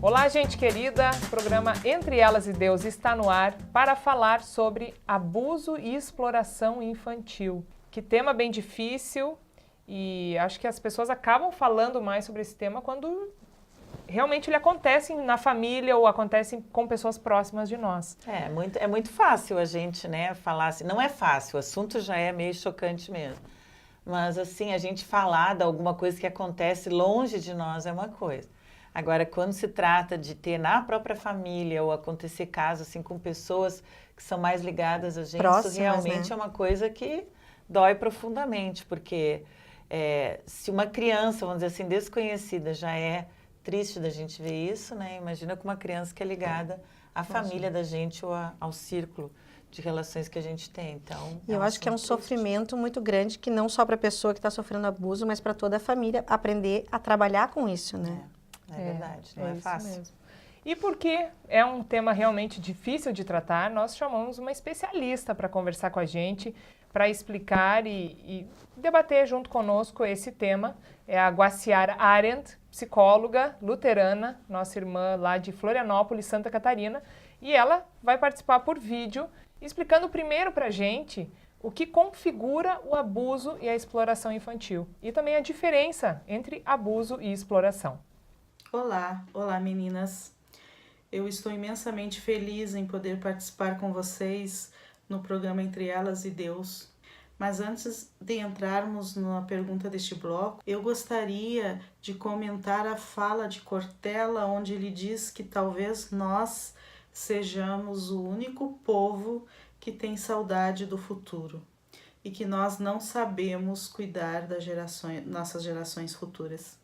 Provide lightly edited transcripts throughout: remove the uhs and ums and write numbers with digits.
Olá, gente querida! O programa Entre Elas e Deus está no ar para falar sobre abuso e exploração infantil. Que tema bem difícil e acho que as pessoas acabam falando mais sobre esse tema quando realmente ele acontece na família ou acontece com pessoas próximas de nós. É muito fácil a gente, né, falar assim. Não é fácil, o assunto já é meio chocante mesmo. Mas assim, a gente falar de alguma coisa que acontece longe de nós é uma coisa. Agora, quando se trata de ter na própria família ou acontecer casos assim com pessoas que são mais ligadas a gente, próximas, isso realmente né? é uma coisa que dói profundamente, porque se uma criança, vamos dizer assim, desconhecida já é triste da gente ver isso, né? Imagina com uma criança que é ligada à família da gente ou ao círculo de relações que a gente tem. Então, E eu acho que é um sofrimento muito grande, que não só para a pessoa que está sofrendo abuso, mas para toda a família aprender a trabalhar com isso, né? É verdade, não é isso fácil. mesmo. E porque é um tema realmente difícil de tratar, nós chamamos uma especialista para conversar com a gente, para explicar e debater junto conosco esse tema. É a Guaciara Arendt, psicóloga luterana, nossa irmã lá de Florianópolis, Santa Catarina, e ela vai participar por vídeo, explicando primeiro para a gente o que configura o abuso e a exploração infantil, e também a diferença entre abuso e exploração. Olá meninas. Eu estou imensamente feliz em poder participar com vocês no programa Entre Elas e Deus. Mas antes de entrarmos na pergunta deste bloco, eu gostaria de comentar a fala de Cortella, onde ele diz que talvez nós sejamos o único povo que tem saudade do futuro e que nós não sabemos cuidar das nossas gerações futuras.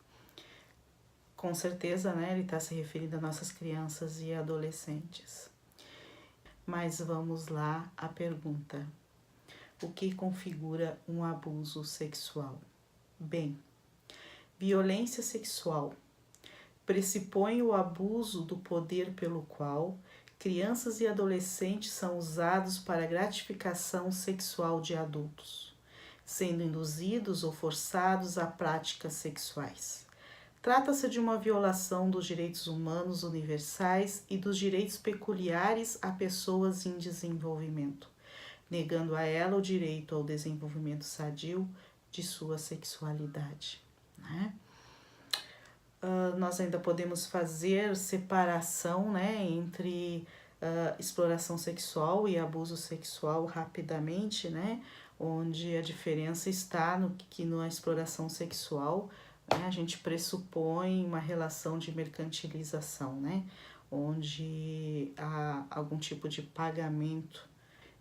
Com certeza, né, ele está se referindo a nossas crianças e adolescentes. Mas vamos lá à pergunta. O que configura um abuso sexual? Bem, violência sexual pressupõe o abuso do poder pelo qual crianças e adolescentes são usados para a gratificação sexual de adultos, sendo induzidos ou forçados a práticas sexuais. Trata-se de uma violação dos direitos humanos universais e dos direitos peculiares a pessoas em desenvolvimento, negando a ela o direito ao desenvolvimento sadio de sua sexualidade, né? Nós ainda podemos fazer separação, né, entre exploração sexual e abuso sexual rapidamente, né, onde a diferença está na exploração sexual, a gente pressupõe uma relação de mercantilização, né? Onde há algum tipo de pagamento,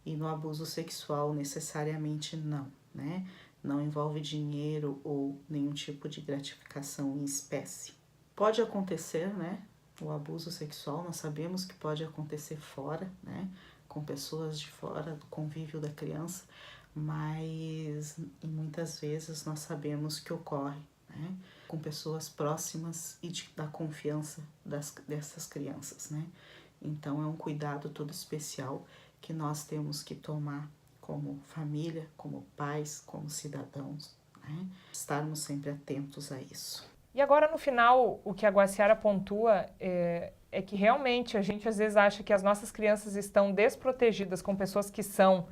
e no abuso sexual necessariamente não, né? Não envolve dinheiro ou nenhum tipo de gratificação em espécie. Pode acontecer, né? O abuso sexual, nós sabemos que pode acontecer fora, né? Com pessoas de fora do convívio da criança, mas muitas vezes nós sabemos que ocorre, né, com pessoas próximas e da confiança dessas crianças, né? Então é um cuidado todo especial que nós temos que tomar como família, como pais, como cidadãos, né? Estarmos sempre atentos a isso. E agora, no final, o que a Guaciara pontua é que realmente a gente às vezes acha que as nossas crianças estão desprotegidas com pessoas que são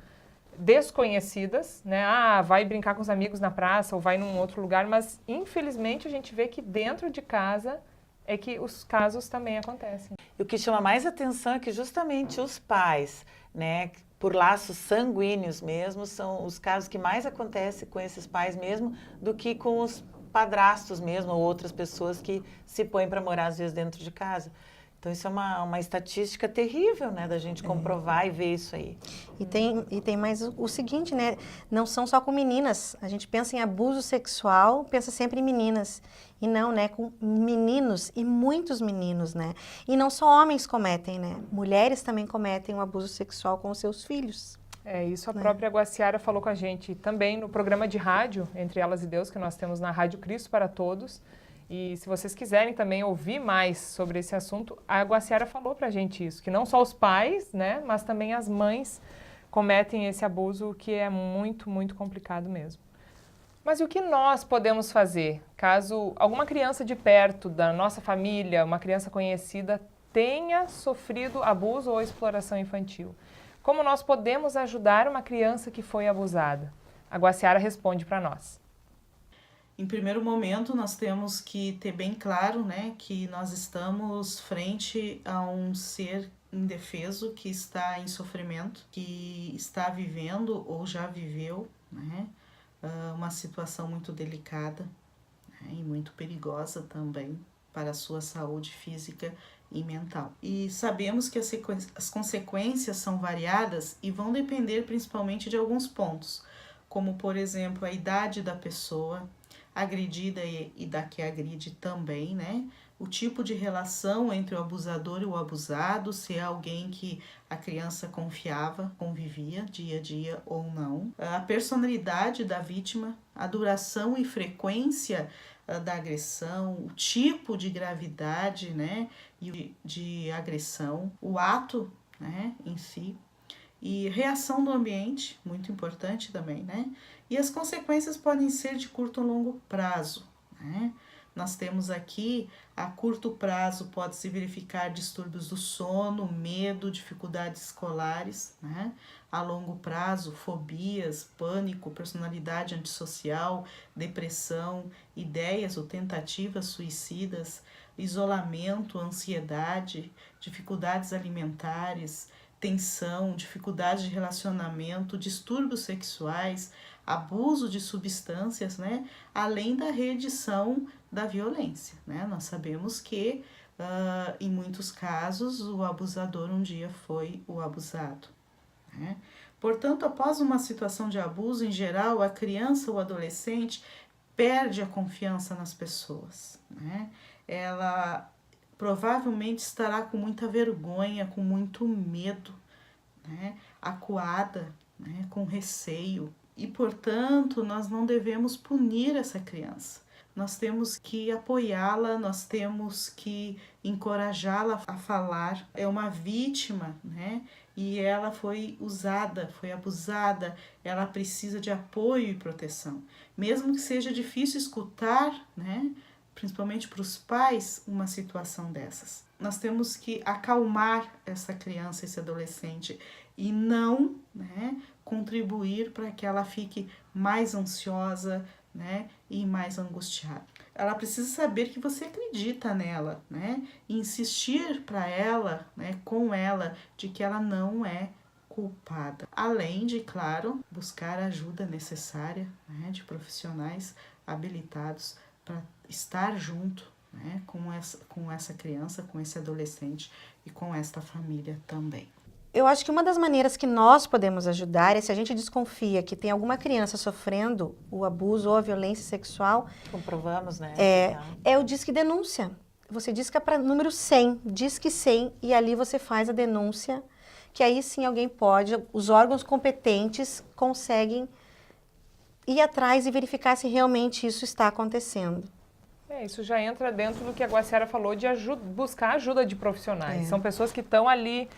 desconhecidas, né? Vai brincar com os amigos na praça ou vai num outro lugar, mas infelizmente a gente vê que dentro de casa é que os casos também acontecem. E o que chama mais atenção é que justamente os pais, né, por laços sanguíneos mesmo, são os casos que mais acontecem com esses pais mesmo do que com os padrastos mesmo ou outras pessoas que se põem para morar às vezes dentro de casa. Então isso é uma estatística terrível, né, da gente comprovar e ver isso aí. E tem mais o seguinte, né, não são só com meninas, a gente pensa em abuso sexual, pensa sempre em meninas, e não, né, com meninos e muitos meninos, né, e não só homens cometem, né, mulheres também cometem um abuso sexual com os seus filhos. Isso a própria Guaciara falou com a gente também no programa de rádio, Entre Elas e Deus, que nós temos na Rádio Cristo para Todos. E se vocês quiserem também ouvir mais sobre esse assunto, a Guaciara falou pra gente isso, que não só os pais, né, mas também as mães cometem esse abuso, que é muito, muito complicado mesmo. Mas e o que nós podemos fazer caso alguma criança de perto da nossa família, uma criança conhecida, tenha sofrido abuso ou exploração infantil? Como nós podemos ajudar uma criança que foi abusada? A Guaciara responde para nós. Em primeiro momento, nós temos que ter bem claro, né, que nós estamos frente a um ser indefeso que está em sofrimento, que está vivendo ou já viveu, né, uma situação muito delicada, né, e muito perigosa também para a sua saúde física e mental. E sabemos que as consequências são variadas e vão depender principalmente de alguns pontos, como, por exemplo, a idade da pessoa agredida e da que agride também, né? O tipo de relação entre o abusador e o abusado, se é alguém que a criança confiava, convivia dia a dia ou não. A personalidade da vítima, a duração e frequência da agressão, o tipo de gravidade, né, e de agressão, o ato, né, em si, e reação do ambiente, muito importante também, né? E as consequências podem ser de curto ou longo prazo, né? Nós temos aqui, a curto prazo, pode-se verificar distúrbios do sono, medo, dificuldades escolares, né? A longo prazo, fobias, pânico, personalidade antissocial, depressão, ideias ou tentativas suicidas, isolamento, ansiedade, dificuldades alimentares, tensão, dificuldade de relacionamento, distúrbios sexuais, abuso de substâncias, né? Além da reedição da violência, né? Nós sabemos que, em muitos casos, o abusador um dia foi o abusado, né? Portanto, após uma situação de abuso, em geral, a criança ou adolescente perde a confiança nas pessoas, né? Ela provavelmente estará com muita vergonha, com muito medo, né? Acuada, né? Com receio. E, portanto, nós não devemos punir essa criança. Nós temos que apoiá-la, nós temos que encorajá-la a falar. É uma vítima, né? E ela foi usada, foi abusada, ela precisa de apoio e proteção. Mesmo que seja difícil escutar, né? Principalmente para os pais, uma situação dessas. Nós temos que acalmar essa criança, esse adolescente, e não, né, contribuir para que ela fique mais ansiosa, né, e mais angustiada. Ela precisa saber que você acredita nela, né, e insistir para ela, né, com ela, de que ela não é culpada. Além de, claro, buscar a ajuda necessária, né, de profissionais habilitados para estar junto, né, com essa criança, com esse adolescente e com esta família também. Eu acho que uma das maneiras que nós podemos ajudar é se a gente desconfia que tem alguma criança sofrendo o abuso ou a violência sexual. Comprovamos, né? É o Disque Denúncia. Você disca para número 100, Disque 100, e ali você faz a denúncia, que aí sim alguém pode, os órgãos competentes conseguem ir atrás e verificar se realmente isso está acontecendo. Isso já entra dentro do que a Guaciara falou de buscar ajuda de profissionais. São pessoas que estão ali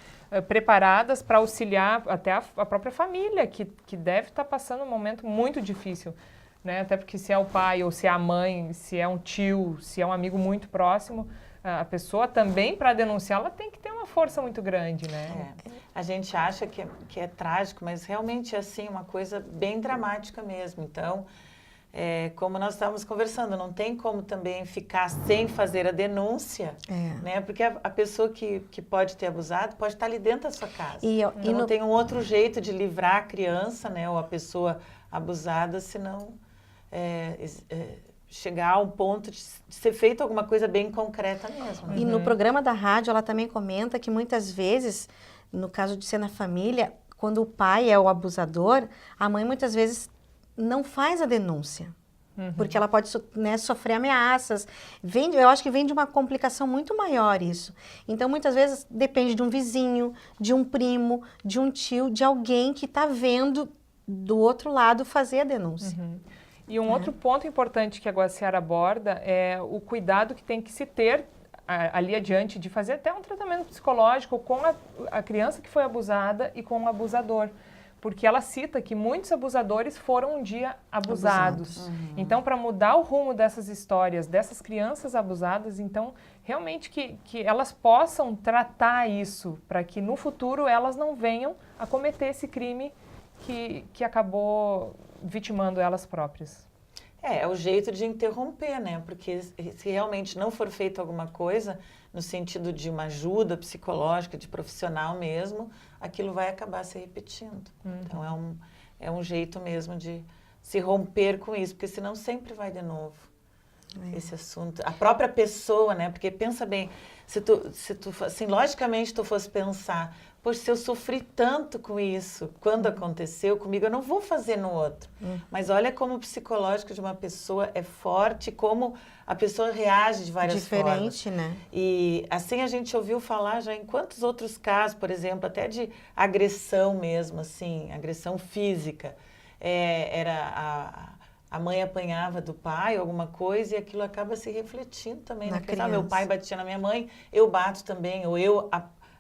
preparadas para auxiliar até a própria família, que deve estar passando um momento muito difícil, né? Até porque se é o pai ou se é a mãe, se é um tio, se é um amigo muito próximo, a pessoa também, para denunciar, ela tem que ter uma força muito grande, né? A gente acha que é trágico, mas realmente é assim, uma coisa bem dramática mesmo. Então, como nós estávamos conversando, não tem como também ficar sem fazer a denúncia, né? Porque a pessoa que pode ter abusado pode estar ali dentro da sua casa. Então, não tem um outro jeito de livrar a criança, né, ou a pessoa abusada, senão chegar a um ponto de ser feito alguma coisa bem concreta mesmo. E no programa da rádio, ela também comenta que muitas vezes, no caso de ser na família, quando o pai é o abusador, a mãe muitas vezes não faz a denúncia, porque ela pode, né, sofrer ameaças. Eu acho que vem de uma complicação muito maior isso. Então, muitas vezes, depende de um vizinho, de um primo, de um tio, de alguém que está vendo do outro lado fazer a denúncia. E um outro ponto importante que a Guaciara aborda é o cuidado que tem que se ter ali adiante de fazer até um tratamento psicológico com a criança que foi abusada e com o abusador. porque ela cita que muitos abusadores foram um dia abusados. Então, para mudar o rumo dessas histórias, dessas crianças abusadas, então, realmente que elas possam tratar isso, para que no futuro elas não venham a cometer esse crime que acabou vitimando elas próprias. É o jeito de interromper, né? Porque se realmente não for feita alguma coisa, no sentido de uma ajuda psicológica, de profissional mesmo, aquilo vai acabar se repetindo. Então, é um jeito mesmo de se romper com isso, porque senão sempre vai de novo esse assunto. A própria pessoa, né? Porque pensa bem, se tu assim, logicamente tu fosse pensar, poxa, se eu sofri tanto com isso, quando aconteceu comigo, eu não vou fazer no outro. Mas olha como o psicológico de uma pessoa é forte, como a pessoa reage de várias formas. Diferente, né? E assim a gente ouviu falar já em quantos outros casos, por exemplo, até de agressão mesmo, assim, agressão física. A mãe apanhava do pai, alguma coisa, e aquilo acaba se refletindo também na criança. Meu pai batia na minha mãe, eu bato também, ou eu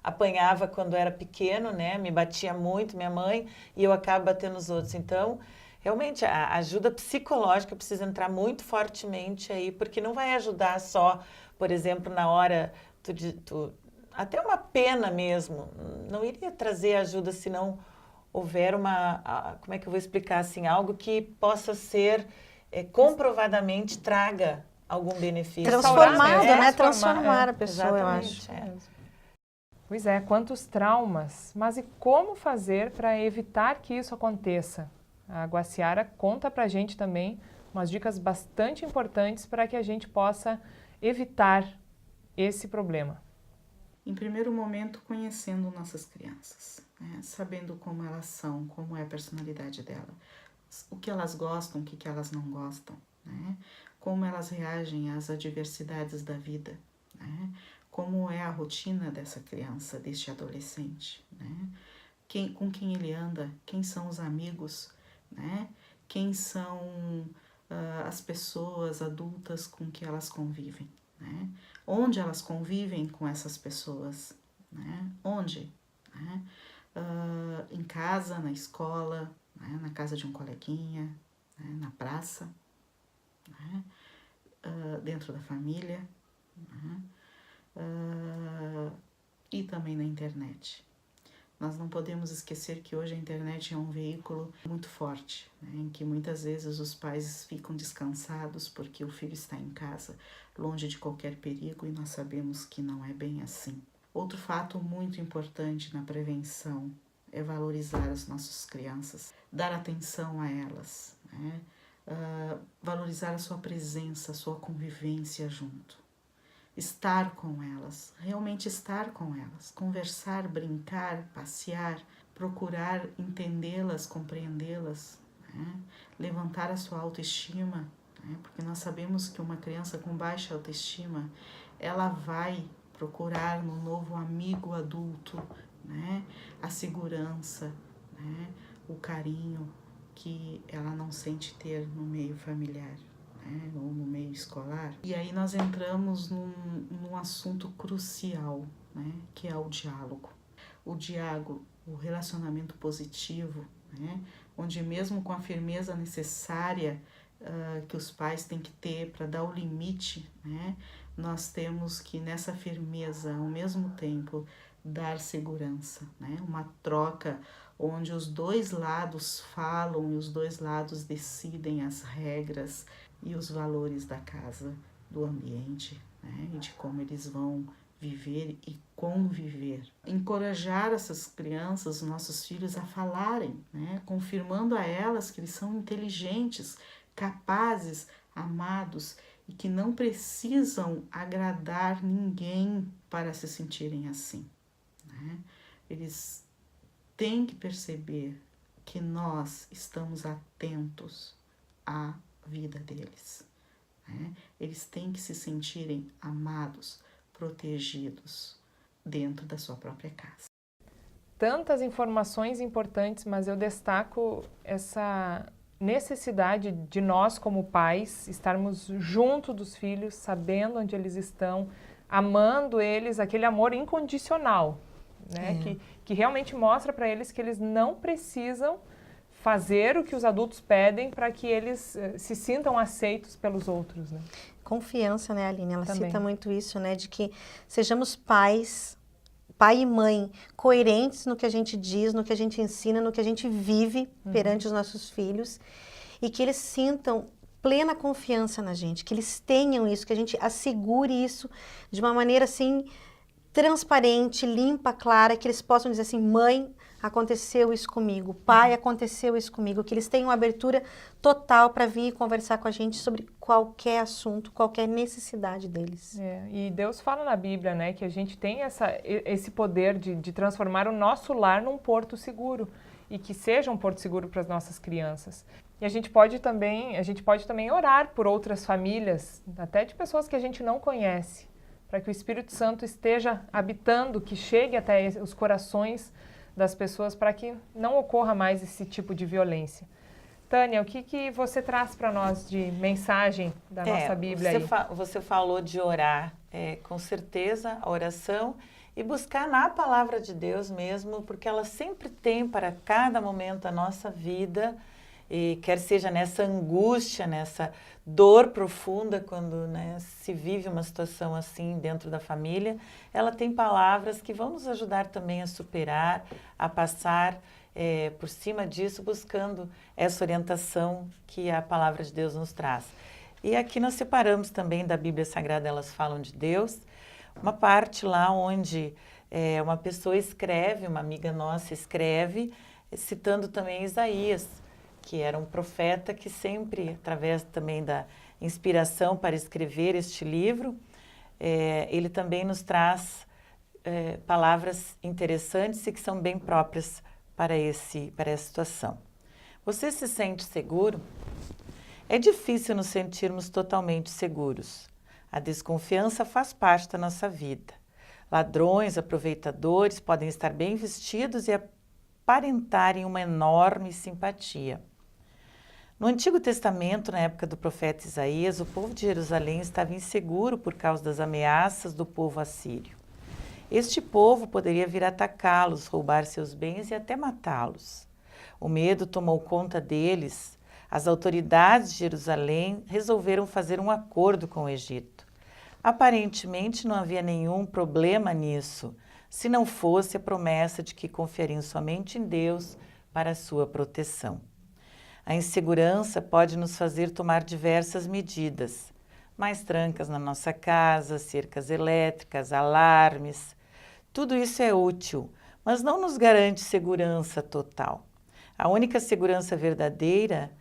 apanhava quando era pequeno, né? Me batia muito minha mãe, e eu acabo batendo os outros. Então, realmente, a ajuda psicológica precisa entrar muito fortemente aí, porque não vai ajudar só, por exemplo, na hora, até uma pena mesmo, não iria trazer ajuda se não houver como é que eu vou explicar assim, algo que possa ser comprovadamente traga algum benefício. Transformado, né? Transformar a pessoa, eu acho. Pois é, quantos traumas, mas e como fazer para evitar que isso aconteça? A Guaciara conta pra gente também umas dicas bastante importantes para que a gente possa evitar esse problema. Em primeiro momento, conhecendo nossas crianças, né? Sabendo como elas são, como é a personalidade delas, o que elas gostam, o que elas não gostam, né? Como elas reagem às adversidades da vida, né? Como é a rotina dessa criança, deste adolescente, né? Com quem ele anda, quem são os amigos, né? Quem são as pessoas adultas com que elas convivem, né? Onde elas convivem com essas pessoas, né? Onde? Né? Em casa, na escola, né? Na casa de um coleguinha, né? Na praça, né? Dentro da família, né? E também na internet. Nós não podemos esquecer que hoje a internet é um veículo muito forte, né, em que muitas vezes os pais ficam descansados porque o filho está em casa, longe de qualquer perigo, e nós sabemos que não é bem assim. Outro fato muito importante na prevenção é valorizar as nossas crianças, dar atenção a elas, né, valorizar a sua presença, a sua convivência junto. Estar com elas, realmente estar com elas, conversar, brincar, passear, procurar entendê-las, compreendê-las, né? Levantar a sua autoestima, né? Porque nós sabemos que uma criança com baixa autoestima, ela vai procurar no novo amigo adulto, né? A segurança, né? O carinho que ela não sente ter no meio familiar, ou no meio escolar. E aí nós entramos num assunto crucial, né, que é o diálogo. O diálogo, o relacionamento positivo, né, onde mesmo com a firmeza necessária que os pais têm que ter para dar o limite, né, nós temos que nessa firmeza, ao mesmo tempo, dar segurança, né, uma troca onde os dois lados falam e os dois lados decidem as regras e os valores da casa, do ambiente, né? E de como eles vão viver e conviver. Encorajar essas crianças, nossos filhos, a falarem, né? Confirmando a elas que eles são inteligentes, capazes, amados e que não precisam agradar ninguém para se sentirem assim, né? Eles têm que perceber que nós estamos atentos à vida deles, né? Eles têm que se sentirem amados, protegidos dentro da sua própria casa. Tantas informações importantes, mas eu destaco essa necessidade de nós como pais estarmos junto dos filhos, sabendo onde eles estão, amando eles, aquele amor incondicional. né? Que realmente mostra para eles que eles não precisam fazer o que os adultos pedem para que eles se sintam aceitos pelos outros, né? Confiança, né, Aline? Ela Também. cita muito isso, né? De que sejamos pais, pai e mãe, coerentes no que a gente diz, no que a gente ensina, no que a gente vive perante os nossos filhos, e que eles sintam plena confiança na gente, que eles tenham isso, que a gente assegure isso de uma maneira assim transparente, limpa, clara, que eles possam dizer assim: mãe, aconteceu isso comigo, pai, aconteceu isso comigo, que eles tenham abertura total para vir conversar com a gente sobre qualquer assunto, qualquer necessidade deles. E Deus fala na Bíblia, né, que a gente tem esse poder de transformar o nosso lar num porto seguro, e que seja um porto seguro para as nossas crianças. E a gente pode também orar por outras famílias, até de pessoas que a gente não conhece, para que o Espírito Santo esteja habitando, que chegue até os corações das pessoas, para que não ocorra mais esse tipo de violência. Tânia, o que você traz para nós de mensagem da nossa Bíblia aí? Você falou de orar, com certeza, a oração, e buscar na palavra de Deus mesmo, porque ela sempre tem para cada momento da nossa vida, e quer seja nessa angústia, nessa dor profunda, quando, né, se vive uma situação assim dentro da família, ela tem palavras que vão nos ajudar também a superar, a passar por cima disso, buscando essa orientação que a palavra de Deus nos traz. E aqui nós separamos também da Bíblia Sagrada, elas falam de Deus, uma parte lá onde uma pessoa escreve, uma amiga nossa escreve, citando também Isaías, que era um profeta que sempre, através também da inspiração para escrever este livro, ele também nos traz palavras interessantes e que são bem próprias para essa situação. Você se sente seguro? É difícil nos sentirmos totalmente seguros. A desconfiança faz parte da nossa vida. Ladrões, aproveitadores podem estar bem vestidos e aparentarem uma enorme simpatia. No Antigo Testamento, na época do profeta Isaías, o povo de Jerusalém estava inseguro por causa das ameaças do povo assírio. Este povo poderia vir atacá-los, roubar seus bens e até matá-los. O medo tomou conta deles. As autoridades de Jerusalém resolveram fazer um acordo com o Egito. Aparentemente não havia nenhum problema nisso, se não fosse a promessa de que confiariam somente em Deus para a sua proteção. A insegurança pode nos fazer tomar diversas medidas, mais trancas na nossa casa, cercas elétricas, alarmes. Tudo isso é útil, mas não nos garante segurança total. A única segurança verdadeira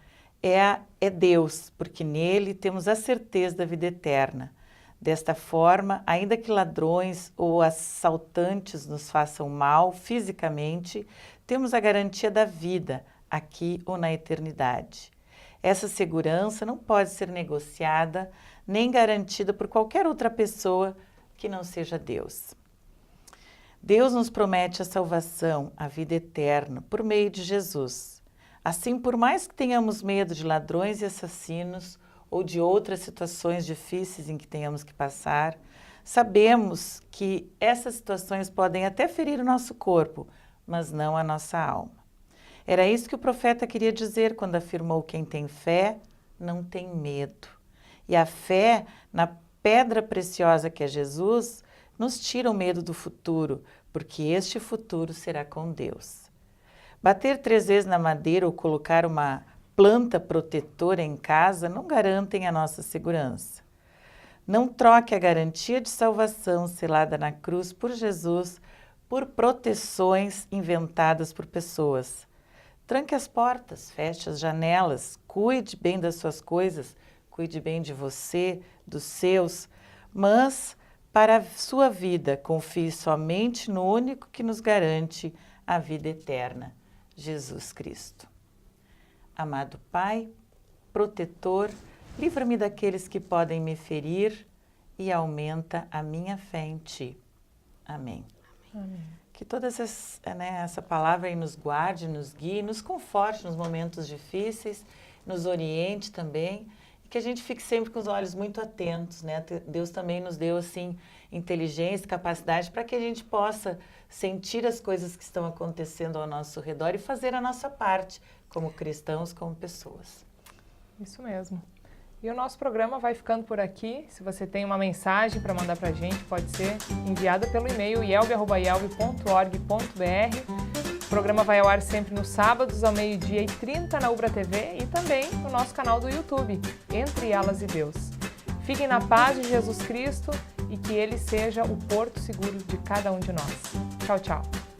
é Deus, porque nele temos a certeza da vida eterna. Desta forma, ainda que ladrões ou assaltantes nos façam mal fisicamente, temos a garantia da vida, aqui ou na eternidade. Essa segurança não pode ser negociada nem garantida por qualquer outra pessoa que não seja Deus. Deus nos promete a salvação, a vida eterna, por meio de Jesus. Assim, por mais que tenhamos medo de ladrões e assassinos ou de outras situações difíceis em que tenhamos que passar, sabemos que essas situações podem até ferir o nosso corpo, mas não a nossa alma. Era isso que o profeta queria dizer quando afirmou: quem tem fé não tem medo. E a fé na pedra preciosa que é Jesus nos tira o medo do futuro, porque este futuro será com Deus. Bater 3 vezes na madeira ou colocar uma planta protetora em casa não garantem a nossa segurança. Não troque a garantia de salvação selada na cruz por Jesus por proteções inventadas por pessoas. Tranque as portas, feche as janelas, cuide bem das suas coisas, cuide bem de você, dos seus, mas para a sua vida confie somente no único que nos garante a vida eterna, Jesus Cristo. Amado Pai, protetor, livra-me daqueles que podem me ferir e aumenta a minha fé em Ti. Amém. Amém. Que toda essa palavra aí nos guarde, nos guie, nos conforte nos momentos difíceis, nos oriente também, e que a gente fique sempre com os olhos muito atentos, né? Deus também nos deu, assim, inteligência, capacidade para que a gente possa sentir as coisas que estão acontecendo ao nosso redor e fazer a nossa parte como cristãos, como pessoas. Isso mesmo. E o nosso programa vai ficando por aqui. Se você tem uma mensagem para mandar para a gente, pode ser enviada pelo e-mail ielbe@ielbe.org.br. O programa vai ao ar sempre nos sábados, ao 12h30 na Ubra TV e também no nosso canal do YouTube, Entre Elas e Deus. Fiquem na paz de Jesus Cristo e que Ele seja o porto seguro de cada um de nós. Tchau, tchau.